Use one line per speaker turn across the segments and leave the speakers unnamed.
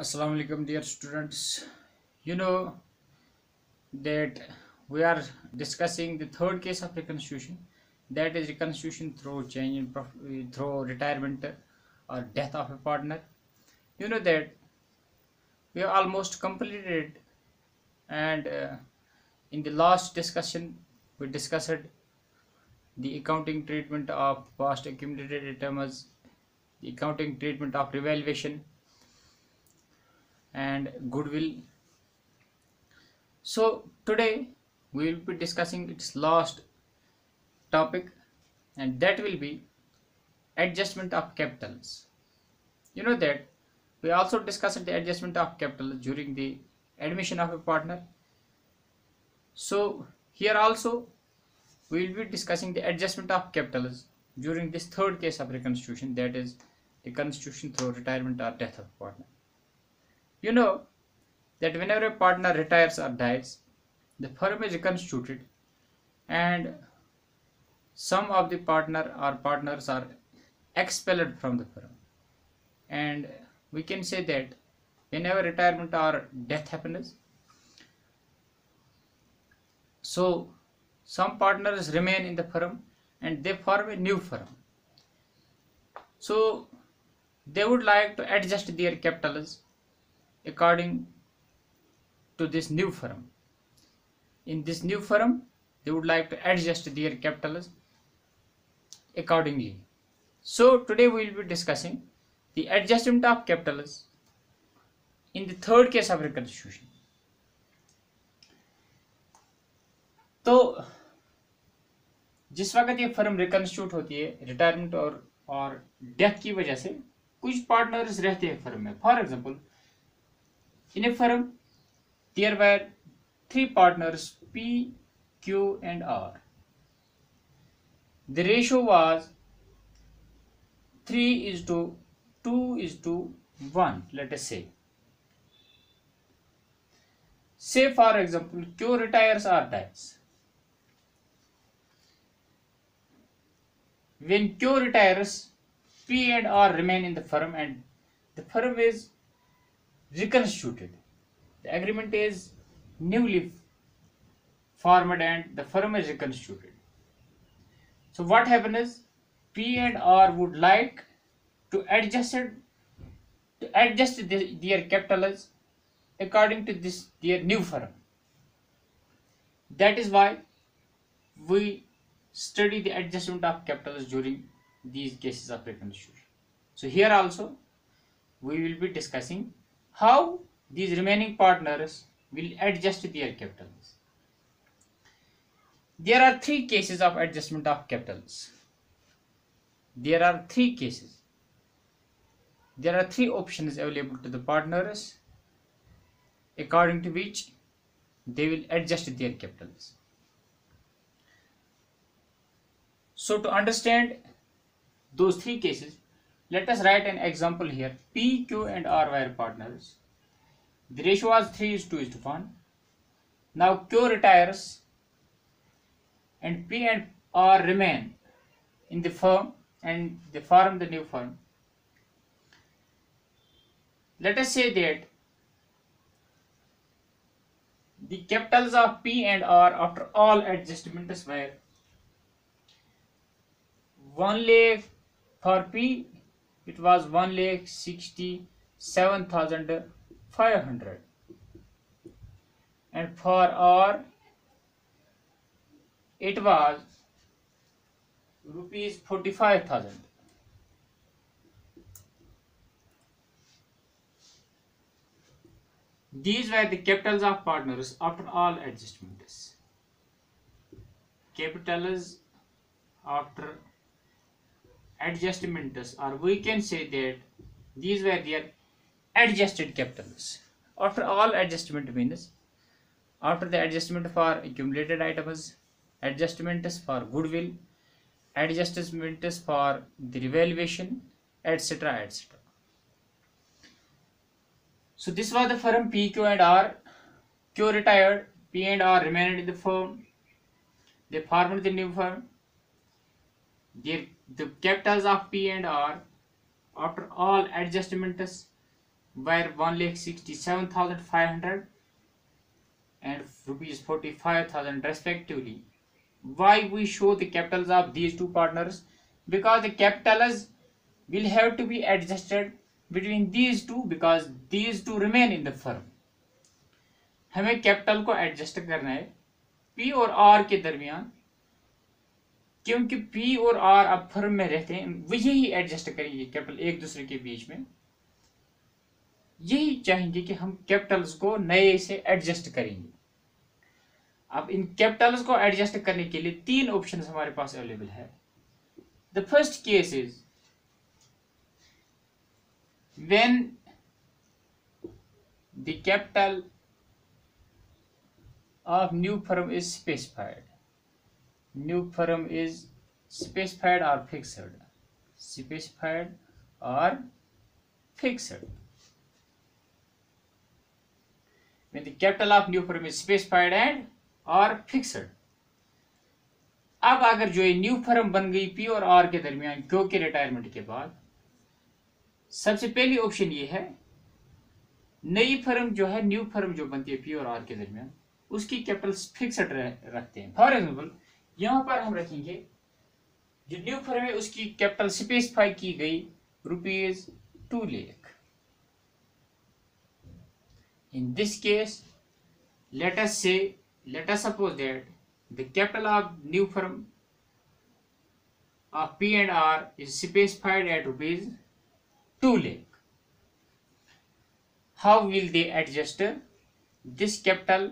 Assalamu alaikum, dear students. You know that we are discussing the third case of reconstitution, that is reconstitution through change in through retirement or death of a partner. You know that we have almost completed, and in the last discussion we discussed the accounting treatment of past accumulated items, the accounting treatment of revaluation and goodwill. So today we will be discussing its last topic, and that will be adjustment of capitals. You know that we also discussed the adjustment of capital during the admission of a partner. So here also we will be discussing the adjustment of capitals during this third case of reconstitution, that is reconstitution through retirement or death of a partner. You know that whenever a partner retires or dies, the firm is reconstituted and some of the partner or partners are expelled from the firm, and we can say that whenever retirement or death happens, so some partners remain in the firm and they form a new firm. So they would like to adjust their capitals according to this new firm. In this new firm they would like to adjust their capitals accordingly. So today we will be discussing the adjustment of capitals in the third case of reconstitution. तो जिस वक्त ये firm रिकंस्टिट्यूट होती है retirement और death की वजह से, कुछ पार्टनर्स रहते हैं फर्म में. For example, in a firm there were three partners P, Q and R. The ratio was 3:2:1, let us say. Say for example Q retires or dies. When Q retires, P and R remain in the firm and the firm is reconstituted. The agreement is newly formed and the firm is reconstituted. So what happens is P and R would like to adjust their capitals according to their new firm. That is why we study the adjustment of capitals during these cases of reconstitution. So here also we will be discussing how these remaining partners will adjust their capitals. There are three cases of adjustment of capitals. There are three cases. There are three options available to the partners according to which they will adjust their capitals. So to understand those three cases, let us write an example here. P, Q and R were partners. The ratio was 3:2:1. Now Q retires and P and R remain in the firm and they form the new firm. Let us say that the capitals of P and R after all adjustments were 1 lakh. For P it was 1,67,500 and for R it was rupees 45,000. These were the capitals of partners after all adjustments. Capitals after adjustments, or we can say that these were their adjusted capitals. After all adjustment means after the adjustment for accumulated items, adjustments for goodwill, adjustments for the revaluation, etc., etc. So this was the firm P, Q and R. Q retired, P and R remained in the firm. They formed the new firm. The capitals of P and R after all adjustments where 1,67,500 and rupees 45,000 respectively. Why we show the capitals of these two partners? Because the capitals will have to be adjusted between these two, because these two remain in the firm. हमें capital को adjust करना है P और are के दरमियान, क्योंकि P और are अब फर्म में रहते हैं, वही ही एडजस्ट करेंगे कैपिटल एक दूसरे के बीच में। यही चाहेंगे कि हम कैपिटल्स को नए से एडजस्ट करेंगे। अब इन कैपिटल्स को एडजस्ट करने के लिए तीन ऑप्शन हमारे पास अवेलेबल है। The first case is when the capital of new firm is specified. New firm is specified or fixed. Specified or fixed. When the capital of new firm is specified and or fixed. अब अगर जो ये new firm बन गई P और are के दरमियान क्योंकि रिटायरमेंट के बाद, सबसे पहली ऑप्शन ये है नई फर्म जो है, न्यू फर्म जो बनती है पी और आर के दरमियान, उसकी कैपिटल फिक्स्ड रखते हैं। फॉर एग्जाम्पल यहां पर हम रखेंगे जो न्यू फर्म है उसकी कैपिटल स्पेसिफाई की गई rupees 2 lakh. In this case let us suppose that the capital of new firm of P and R is specified at rupees 2 lakh. How will they adjust this capital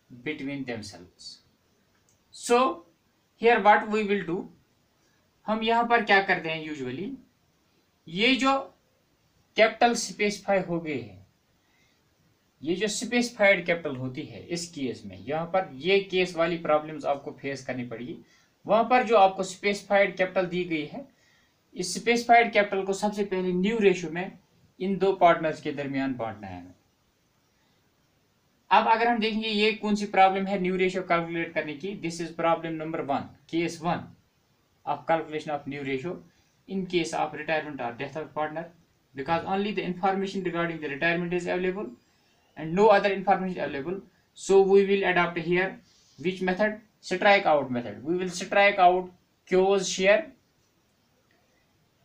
between themselves? So here what we will do, हम यहां पर क्या करते हैं usually, ये जो capital specify हो गए हैं, ये जो स्पेसिफाइड कैपिटल होती है, इस केस में यहां पर ये केस वाली प्रॉब्लम्स आपको फेस करनी पड़ेगी। वहां पर जो आपको स्पेसिफाइड कैपिटल दी गई है, इस स्पेसिफाइड कैपिटल को सबसे पहले न्यू रेशियो में इन दो पार्टनर्स के दरमियान बांटना है। अब अगर हम देखेंगे ये कौन सी प्रॉब्लम है न्यू रेशियो कैलकुलेट करने की, this is problem number 1, case 1 of calculation of new ratio in case of retirement और death of partner, because only the information regarding the retirement is available and no other information available. So we will adopt here which method? Strike out method. We will strike out Q's share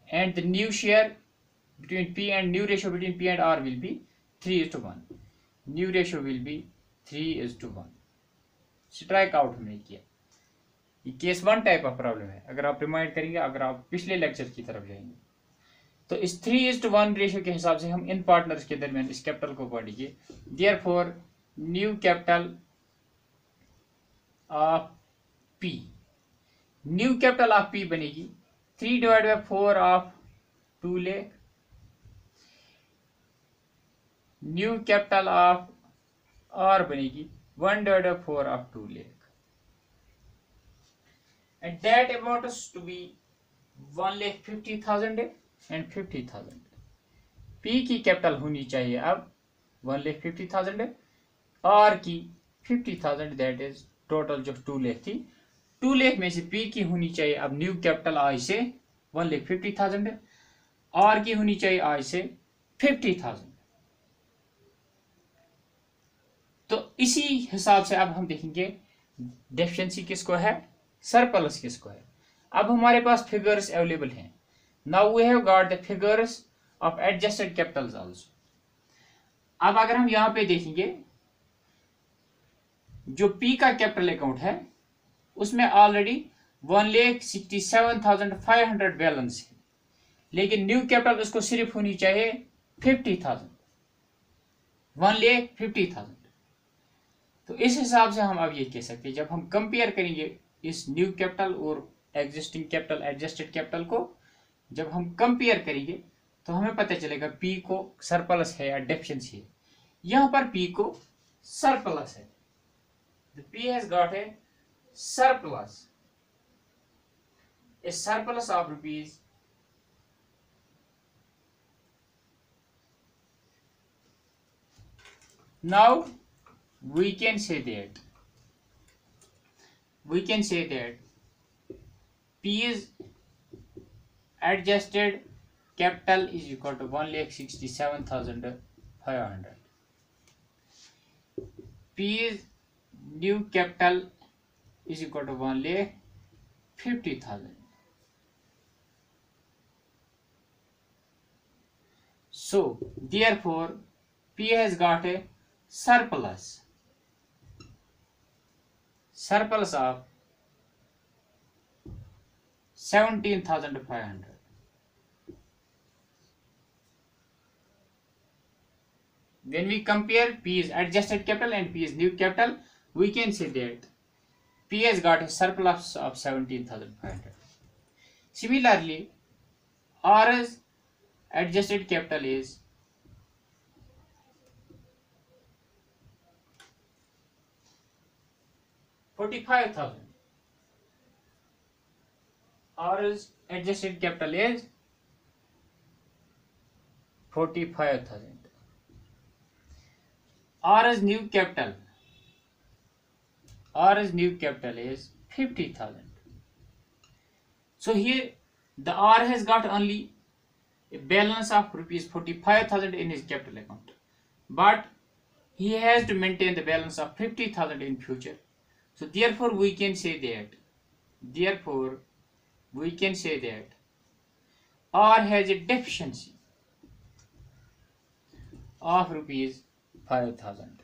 and the new share between P and new ratio between P and R will be 3:1. New ratio will be 3:1. Strike out हमने किया। ये case 1 type of problem है। अगर आप remind करेंगे, अगर आप पिछले लेक्चर की तरफ जाएंगे, तो इस 3:1 रेशियो के हिसाब से हम इन पार्टनर्स के दरमियान इस कैपिटल को बांटेंगे। Therefore new capital of P, new capital of P बनेगी 3/4 of 2 lakh. New capital of R बनेगी 1/4 of 2 lakh, and that amounts to be 1,50,000 and 50,000। P की कैपिटल होनी चाहिए अब 1,50,000, आर की 50,000, दैट इज टोटल जो 2 लाख थी। 2 लाख में से पी की होनी चाहिए अब न्यू कैपिटल आई से 1,50,000, आर की होनी चाहिए आई से 50,000। तो इसी हिसाब से अब हम देखेंगे डेफिशिएंसी किसको है, सरप्लस किसको है। अब हमारे पास फिगर्स अवेलेबल हैं। Now we have got the figures of adjusted capitals also. अब अगर हम यहां पे देखेंगे जो P का कैपिटल अकाउंट है उसमें ऑलरेडी 1,67,500 बैलेंस है, लेकिन न्यू कैपिटल उसको सिर्फ होनी चाहिए 50,000, 1,50,000। तो इस हिसाब से हम अब ये कह सकते हैं, जब हम कंपेयर करेंगे इस न्यू कैपिटल और एग्जिस्टिंग कैपिटल एडजस्टेड कैपिटल को, जब हम कंपेयर करेंगे तो हमें पता चलेगा पी को सरप्लस है या डेफिशिएंसी है। यहां पर पी को सरप्लस है, P has got a surplus, A surplus of rupees 'Now we can say that P is adjusted capital is equal to 1,67,500. P's new capital is equal to 1,50,000. So therefore P has got a surplus of 17,500. When we compare P's adjusted capital and P's new capital, we can say that P has got a surplus of 17,500. Similarly, R's adjusted capital is 45,000. R's adjusted capital is 45,000. R's new capital is 50,000. So here the R has got only a balance of rupees 45,000 in his capital account, but he has to maintain the balance of 50,000 in future. So therefore we can say that R has a deficiency of rupees 5,000.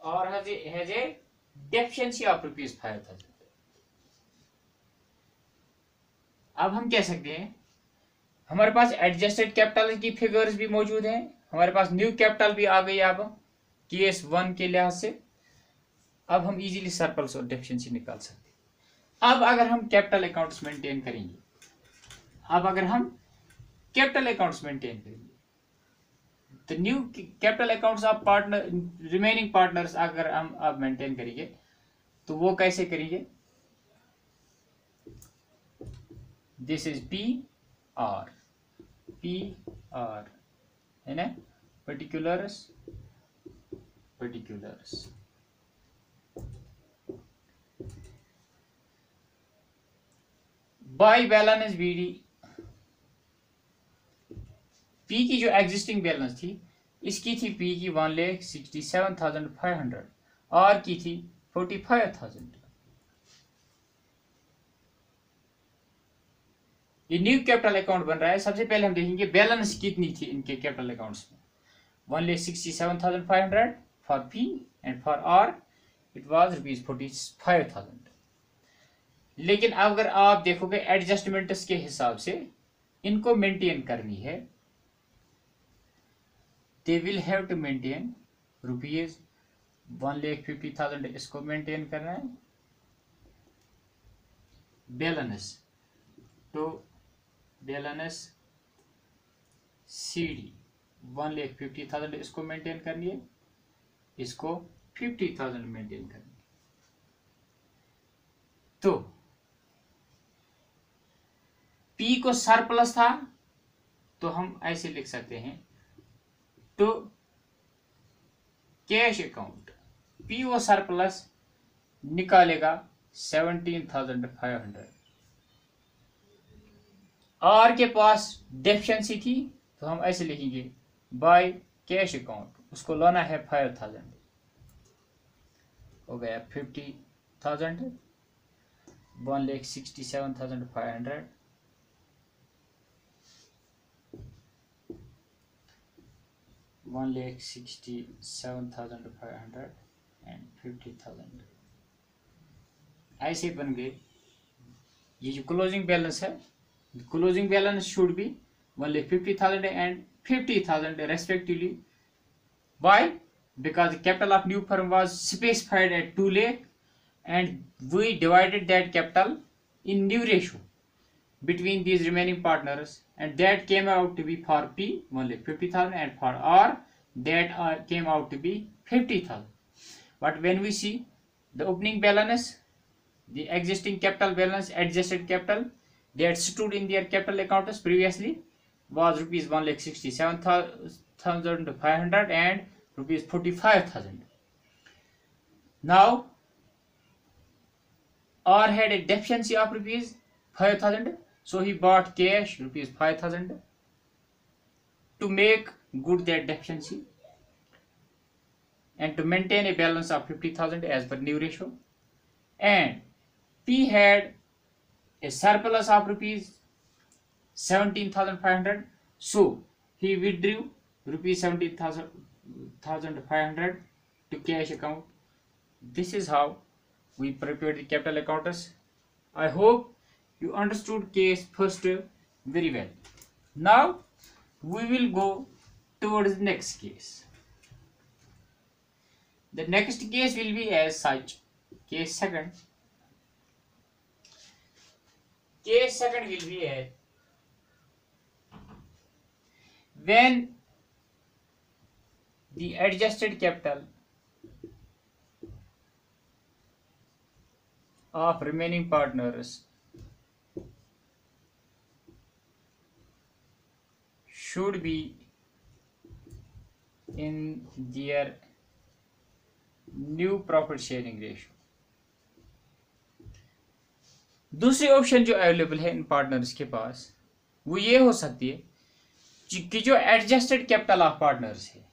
R has a deficiency of rupees 5,000. अब हम कह सकते हैं हमारे पास adjusted capital की figures भी मौजूद हैं, हमारे पास न्यू कैपिटल भी आ गई। अब केस 1 के लिहाज से अब हम इजीली सरप्लस और डेफिशिएंसी निकाल सकते हैं। अब अगर हम कैपिटल अकाउंट्स मेंटेन करेंगे, तो new capital accounts of partner remaining partners अगर हम अब मेंटेन करेंगे तो वो कैसे करेंगे? दिस इज पी आर है ना, particulars by balance BD. P की जो एग्जिस्टिंग बैलेंस थी, इसकी थी पी की 1,67,500, आर की थी 45,000। ये न्यू कैपिटल अकाउंट बन रहा है। सबसे पहले हम देखेंगे बैलेंस कितनी थी इनके कैपिटल अकाउंट्स में। 1,67,500 for P and for R it was rupees 45,000। लेकिन अगर आप देखोगे एडजस्टमेंट्स के हिसाब से इनको मेंटेन करनी है, they will have to maintain rupees 1,50,000, इसको मेंटेन करना है। बैलेंस सीडी 1,50,000 इसको मेंटेन करनी है, इसको 50,000 मेंटेन करनी है। तो पी को सरप्लस था तो हम ऐसे लिख सकते हैं, तो कैश अकाउंट पी वो सरप्लस निकालेगा 17,500। आर के पास डेफिशिएंसी थी तो हम ऐसे लिखेंगे बाय कैश अकाउंट, उसको लाना है 5,000, हो गया 50,000, 1,67,500, 1,67,500 एंड 50,000 ऐसे बन गए। ये जो क्लोजिंग बैलेंस है, closing balance should be 1,50,000 and 50,000 respectively. Why? Because the capital of new firm was specified at 2 lakh and we divided that capital in new ratio between these remaining partners, and that came out to be for P 1,50,000 and for R that came out to be 50,000. But when we see the opening balance, the existing capital balance, adjusted capital that stood in their capital accounts previously was rupees 1,67,500 and rupees 45,000. Now R had a deficiency of rupees 5,000, So he bought cash rupees 5,000 to make good that deficiency and to maintain a balance of 50,000 as per new ratio. And P had a surplus of rupees 17,500, so he withdrew rupees 17,500 to cash account. This is how we prepare the capital accounters. I hope you understood case first very well. Now we will go towards the next case. The next case will be as such. Case second. Case second will be as when the adjusted capital of remaining partners should be in their new profit sharing ratio. दूसरी option जो available है इन partners के पास वो ये हो सकती है कि जो एडजस्टेड कैपिटल ऑफ पार्टनर्स है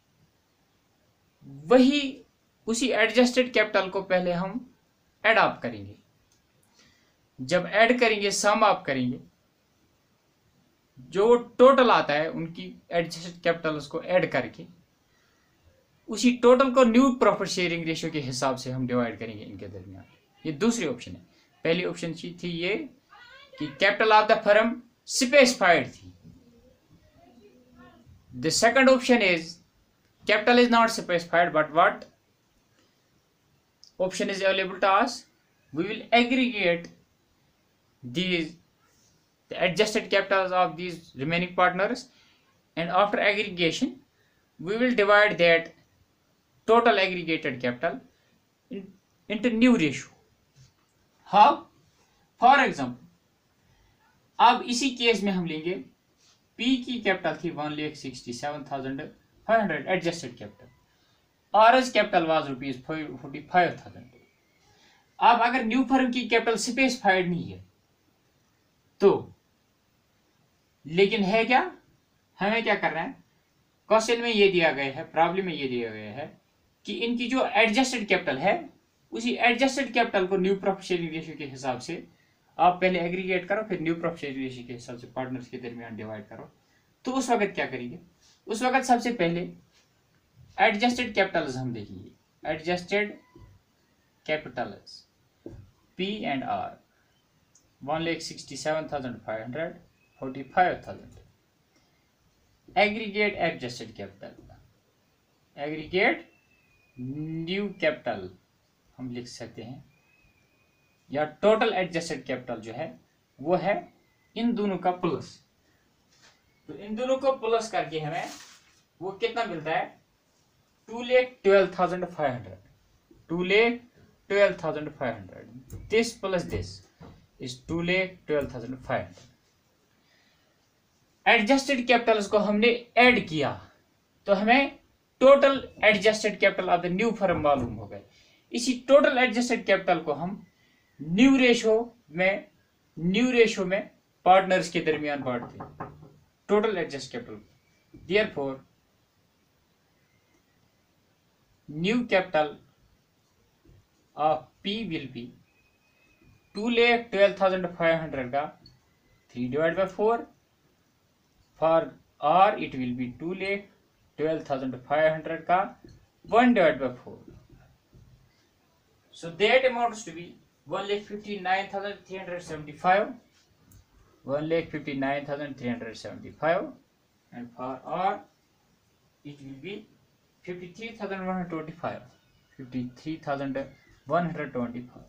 वही उसी एडजस्टेड कैपिटल को पहले हम ऐड अप करेंगे. जब ऐड करेंगे सम अप करेंगे जो टोटल आता है उनकी एडजस्टेड कैपिटल्स को ऐड करके उसी टोटल को न्यू प्रॉफिट शेयरिंग रेशियो के हिसाब से हम डिवाइड करेंगे इनके दरमियान. ये दूसरी ऑप्शन है. पहली ऑप्शन थी ये कि capital of the firm specified थी. The second option is capital is not specified but what option is available to us. We will aggregate these the adjusted capitals of these remaining partners and after aggregation we will divide that total aggregated capital into new ratio. How? For example, अब इसी case में हम लेंगे P की capital थी 1,67,500 adjusted capital. RS capital was rupees 45,000. अब अगर new firm की कैपिटल स्पेसिफाइड नहीं है तो लेकिन है क्या, हमें क्या करना है, क्वेश्चन में ये दिया गया है, प्रॉब्लम में ये दिया गया है कि इनकी जो एडजस्टेड कैपिटल है उसी एडजस्टेड कैपिटल को न्यू प्रॉफिट शेयरिंग रेशियो के हिसाब से आप पहले एग्रीगेट करो फिर न्यू प्रॉफिट शेयरिंग रेशियो के हिसाब से पार्टनर्स के दरमियान डिवाइड करो. तो उस वक्त क्या करेंगे, उस वक्त सबसे पहले एडजस्टेड कैपिटल्स हम देखेंगे. Adjusted Capitals P and R 1,67,500 45,000. Aggregate adjusted capital, aggregate new capital हम लिख सकते हैं या टोटल एडजस्टेड कैपिटल जो है वो है इन दोनों का प्लस. तो इन दोनों को प्लस करके हमें वो कितना मिलता है 2,12,500. 2,12,500. This plus this is 2,12,500. Adjusted Capitals को हमने ऐड किया तो हमें total adjusted capital of the new firm मालूम हो गए. इसी टोटल एडजस्टेड कैपिटल को हम न्यू रेशो में पार्टनर्स के दरमियान बांटते हैं. Total adjust capital. Therefore new capital of P will be 2,12,500 का 3/4. For R it will be 2,12,500 का 1/4. So that amounts to be 1,59,375. 1,59,375 and for R it will be 53,125. 53,125.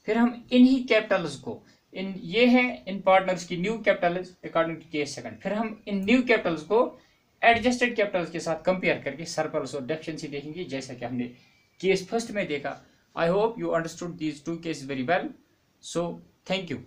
फिर हम इन्हीं कैपिटल्स को ये है इन पार्टनर्स की new capitals according to case second. फिर हम इन न्यू कैपिटल्स को एडजस्टेड कैपिटल्स के साथ कंपेयर करके सरप्लस और डेफिशिएंसी देखेंगे जैसा कि हमने केस फर्स्ट में देखा. I hope you understood these two cases very well. So thank you.